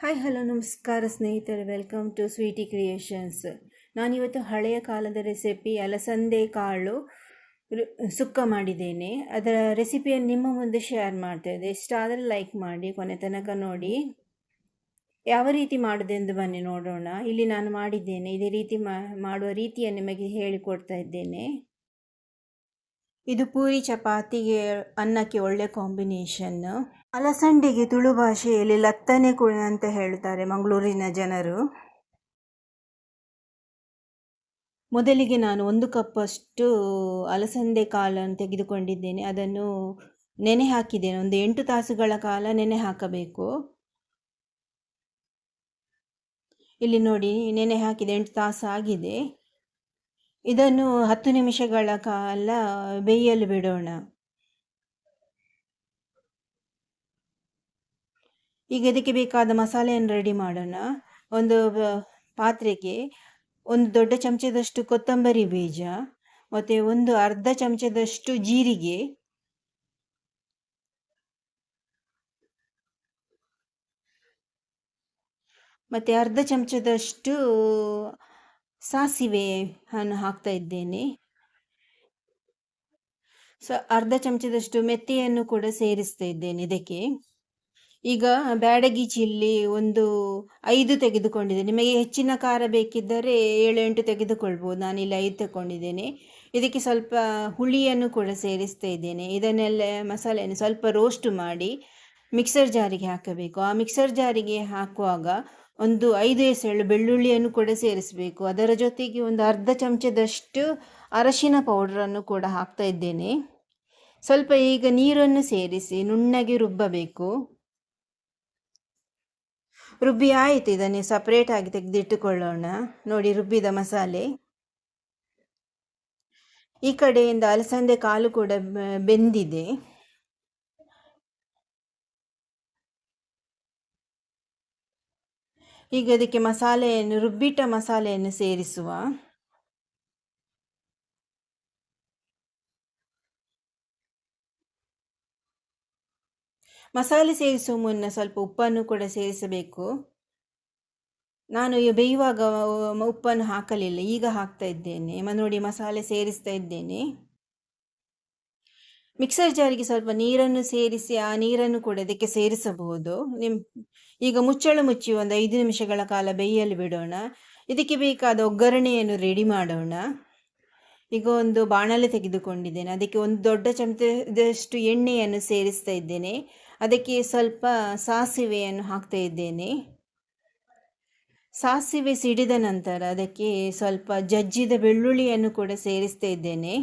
Hi hello ನಮಸ್ಕಾರ ಸ್ನೇಹಿತರೆ, welcome to Sweety creations. ನಾನಿವತ್ತು ಹಳೆಯ ಕಾಲದ ರೆಸಿಪಿ ಅಲಸಂದೆ ಕಾಳು ಸುಕ್ಕ ಮಾಡಿದ್ದೇನೆ. ಅದರ ರೆಸಿಪಿಯನ್ನು ನಿಮ್ಮ ಮುಂದೆ ಶೇರ್ ಮಾಡ್ತಾ ಇದ್ದೆ. ಇಷ್ಟಾದರೆ ಲೈಕ್ ಮಾಡಿ, ಕೊನೆ ತನಕ ನೋಡಿ. ಯಾವ ರೀತಿ ಮಾಡೋದೆಂದು ಬನ್ನಿ ನೋಡೋಣ. ಇಲ್ಲಿ ನಾನು ಮಾಡಿದ್ದೇನೆ, ಇದೇ ರೀತಿ ಮಾಡುವ ರೀತಿಯನ್ನು ನಿಮಗೆ ಹೇಳಿಕೊಡ್ತಾ ಇದ್ದೇನೆ. ಇದು ಪೂರಿ ಚಪಾತಿಗೆ ಅನ್ನಕ್ಕೆ ಒಳ್ಳೆ ಕಾಂಬಿನೇಷನ್. ಅಲಸಂಡೆಗೆ ತುಳು ಭಾಷೆಯಲ್ಲಿ ಲತ್ತನೆ ಕುಣ ಅಂತ ಹೇಳ್ತಾರೆ ಮಂಗಳೂರಿನ ಜನರು. ಮೊದಲಿಗೆ ನಾನು 1 ಕಪ್ಪಷ್ಟು ಅಲಸಂದೆ ಕಾಳನ್ನು ತೆಗೆದುಕೊಂಡಿದ್ದೇನೆ. ಅದನ್ನು ನೆನೆ ಹಾಕಿದ್ದೇನೆ. ಒಂದು 8 ತಾಸುಗಳ ಕಾಲ ನೆನೆ ಹಾಕಬೇಕು. ಇಲ್ಲಿ ನೋಡಿ, ನೆನೆ ಹಾಕಿದೆ, 8 ತಾಸು ಆಗಿದೆ. ಇದನ್ನು 10 ನಿಮಿಷಗಳ ಕಾಲ ಬೇಯಲು ಬಿಡೋಣ. ಈಗ ಇದಕ್ಕೆ ಬೇಕಾದ ಮಸಾಲೆಯನ್ನು ರೆಡಿ ಮಾಡೋಣ. ಒಂದು ಪಾತ್ರೆಗೆ 1 ದೊಡ್ಡ ಚಮಚದಷ್ಟು ಕೊತ್ತಂಬರಿ ಬೀಜ, ಮತ್ತು ಒಂದು ಅರ್ಧ ಚಮಚದಷ್ಟು ಜೀರಿಗೆ, ಮತ್ತು ಅರ್ಧ ಚಮಚದಷ್ಟು ಸಾಸಿವೆಯನ್ನು ಹಾಕ್ತಾ ಇದ್ದೇನೆ. ಅರ್ಧ ಚಮಚದಷ್ಟು ಮೆಂತೆಯನ್ನು ಕೂಡ ಸೇರಿಸ್ತಾ ಇದ್ದೇನೆ ಇದಕ್ಕೆ. ಈಗ ಬ್ಯಾಡಗಿ ಚಿಲ್ಲಿ ಒಂದು 5 ತೆಗೆದುಕೊಂಡಿದ್ದೇನೆ. ನಿಮಗೆ ಹೆಚ್ಚಿನ ಖಾರ ಬೇಕಿದ್ದರೆ 7-8 ತೆಗೆದುಕೊಳ್ಬೋದು. ನಾನಿಲ್ಲಿ 5 ತಗೊಂಡಿದ್ದೇನೆ. ಇದಕ್ಕೆ ಸ್ವಲ್ಪ ಹುಳಿಯನ್ನು ಕೂಡ ಸೇರಿಸ್ತಾ ಇದ್ದೇನೆ. ಇದನ್ನೆಲ್ಲ ಮಸಾಲೆಯನ್ನು ಸ್ವಲ್ಪ ರೋಸ್ಟ್ ಮಾಡಿ ಮಿಕ್ಸರ್ ಜಾರಿಗೆ ಹಾಕಬೇಕು. ಆ ಮಿಕ್ಸರ್ ಜಾರಿಗೆ ಹಾಕುವಾಗ ಒಂದು 5 ಎಸಳು ಬೆಳ್ಳುಳ್ಳಿಯನ್ನು ಕೂಡ ಸೇರಿಸಬೇಕು. ಅದರ ಜೊತೆಗೆ ಒಂದು ಅರ್ಧ ಚಮಚದಷ್ಟು ಅರಶಿನ ಪೌಡ್ರನ್ನು ಕೂಡ ಹಾಕ್ತಾ ಇದ್ದೇನೆ. ಸ್ವಲ್ಪ ಈಗ ನೀರನ್ನು ಸೇರಿಸಿ ನುಣ್ಣಗೆ ರುಬ್ಬಬೇಕು. ರುಬ್ಬಿ ಆಯಿತು. ಇದನ್ನು ಸಪ್ರೇಟಾಗಿ ತೆಗೆದಿಟ್ಟುಕೊಳ್ಳೋಣ. ನೋಡಿ, ರುಬ್ಬಿದ ಮಸಾಲೆ. ಈ ಕಡೆಯಿಂದ ಅಲಸಂದೆ ಕಾಳು ಕೂಡ ಬೆಂದಿದೆ. ಈಗ ಅದಕ್ಕೆ ರುಬ್ಬಿಟ್ಟ ಮಸಾಲೆಯನ್ನು ಸೇರಿಸುವ. ಮಸಾಲೆ ಸೇರಿಸುವ ಮುನ್ನ ಸ್ವಲ್ಪ ಉಪ್ಪನ್ನು ಕೂಡ ಸೇರಿಸಬೇಕು. ನಾನು ಬೇಯುವಾಗ ಉಪ್ಪನ್ನು ಹಾಕಲಿಲ್ಲ, ಈಗ ಹಾಕ್ತಾ ಇದ್ದೇನೆ. ನೋಡಿ, ಮಸಾಲೆ ಸೇರಿಸ್ತಾ ಇದ್ದೇನೆ. ಮಿಕ್ಸರ್ ಜಾರಿಗೆ ಸ್ವಲ್ಪ ನೀರನ್ನು ಸೇರಿಸಿ ಆ ನೀರನ್ನು ಕೂಡ ಇದಕ್ಕೆ ಸೇರಿಸಬಹುದು. ಈಗ ಮುಚ್ಚಳ ಮುಚ್ಚಿ ಒಂದು 5 ನಿಮಿಷಗಳ ಕಾಲ ಬೇಯಲು ಬಿಡೋಣ. ಇದಕ್ಕೆ ಬೇಕಾದ ಒಗ್ಗರಣೆಯನ್ನು ರೆಡಿ ಮಾಡೋಣ. ಈಗ ಒಂದು ಬಾಣಲೆ ತೆಗೆದುಕೊಂಡಿದ್ದೇನೆ. ಅದಕ್ಕೆ ಒಂದು ದೊಡ್ಡ ಚಮಚದಷ್ಟು ಎಣ್ಣೆಯನ್ನು ಸೇರಿಸ್ತಾ ಇದ್ದೇನೆ. ಅದಕ್ಕೆ ಸ್ವಲ್ಪ ಸಾಸಿವೆಯನ್ನು ಹಾಕ್ತಾ ಇದ್ದೇನೆ. ಸಾಸಿವೆ ಸಿಡಿದ ನಂತರ ಅದಕ್ಕೆ ಸ್ವಲ್ಪ ಜಜ್ಜಿದ ಬೆಳ್ಳುಳ್ಳಿಯನ್ನು ಕೂಡ ಸೇರಿಸ್ತಾ ಇದ್ದೇನೆ.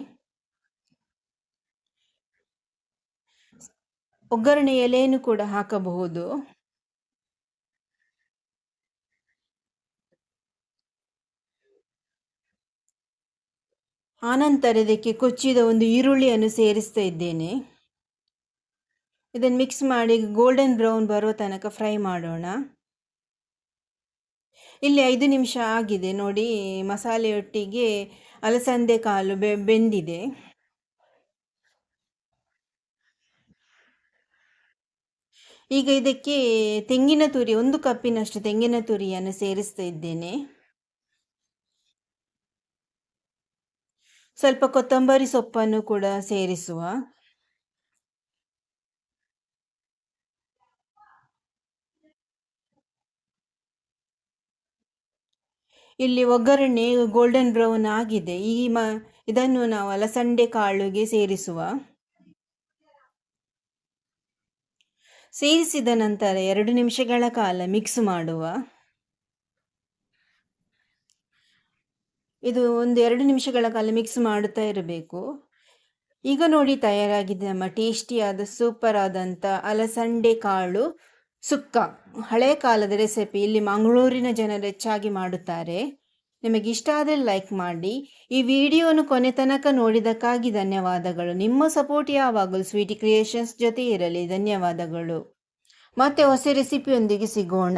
ಒಗ್ಗರಣೆ ಎಲೆಯನ್ನು ಕೂಡ ಹಾಕಬಹುದು. ಆನಂತರ ಇದಕ್ಕೆ ಕೊಚ್ಚಿದ ಒಂದು ಈರುಳ್ಳಿಯನ್ನು ಸೇರಿಸ್ತಾ ಇದ್ದೇನೆ. ಇದನ್ನು ಮಿಕ್ಸ್ ಮಾಡಿ ಗೋಲ್ಡನ್ ಬ್ರೌನ್ ಬರೋ ತನಕ ಫ್ರೈ ಮಾಡೋಣ. ಇಲ್ಲಿ 5 ನಿಮಿಷ ಆಗಿದೆ. ನೋಡಿ, ಮಸಾಲೆಯೊಟ್ಟಿಗೆ ಅಲಸಂದೆ ಕಾಳು ಬೆಂದಿದೆ. ಈಗ ಇದಕ್ಕೆ ತೆಂಗಿನ ತುರಿ, 1 ಕಪ್ಪಿನಷ್ಟು ತೆಂಗಿನ ತುರಿಯನ್ನು ಸೇರಿಸ್ತಾ ಇದ್ದೇನೆ. ಸ್ವಲ್ಪ ಕೊತ್ತಂಬರಿ ಸೊಪ್ಪನ್ನು ಕೂಡ ಸೇರಿಸುವ. ಇಲ್ಲಿ ಒಗ್ಗರಣೆ ಗೋಲ್ಡನ್ ಬ್ರೌನ್ ಆಗಿದೆ. ಇದನ್ನು ನಾವು ಅಲಸಂಡೆ ಕಾಳುಗೆ ಸೇರಿಸುವ. ಸೇರಿಸಿದ ನಂತರ 2 ನಿಮಿಷಗಳ ಕಾಲ ಮಿಕ್ಸ್ ಮಾಡುವ. ಇದು ಒಂದು 2 ನಿಮಿಷಗಳ ಕಾಲ ಮಿಕ್ಸ್ ಮಾಡುತ್ತಾ ಇರಬೇಕು. ಈಗ ನೋಡಿ, ತಯಾರಾಗಿದೆ ನಮ್ಮ ಟೇಸ್ಟಿಯಾದ ಸೂಪರ್ ಆದಂಥ ಅಲಸಂಡೆ ಕಾಳು ಸುಕ್ಕ. ಹಳೆಯ ಕಾಲದ ರೆಸಿಪಿ. ಇಲ್ಲಿ ಮಂಗಳೂರಿನ ಜನರು ಹೆಚ್ಚಾಗಿ ಮಾಡುತ್ತಾರೆ. ನಿಮಗೆ ಇಷ್ಟ ಆದರೆ ಲೈಕ್ ಮಾಡಿ. ಈ ವಿಡಿಯೋನು ಕೊನೆ ತನಕ ನೋಡಿದ್ದಕ್ಕಾಗಿ ಧನ್ಯವಾದಗಳು. ನಿಮ್ಮ ಸಪೋರ್ಟ್ ಯಾವಾಗಲೂ ಸ್ವೀಟಿ ಕ್ರಿಯೇಷನ್ಸ್ ಜೊತೆ ಇರಲಿ. ಧನ್ಯವಾದಗಳು. ಮತ್ತೆ ಹೊಸ ರೆಸಿಪಿಯೊಂದಿಗೆ ಸಿಗೋಣ.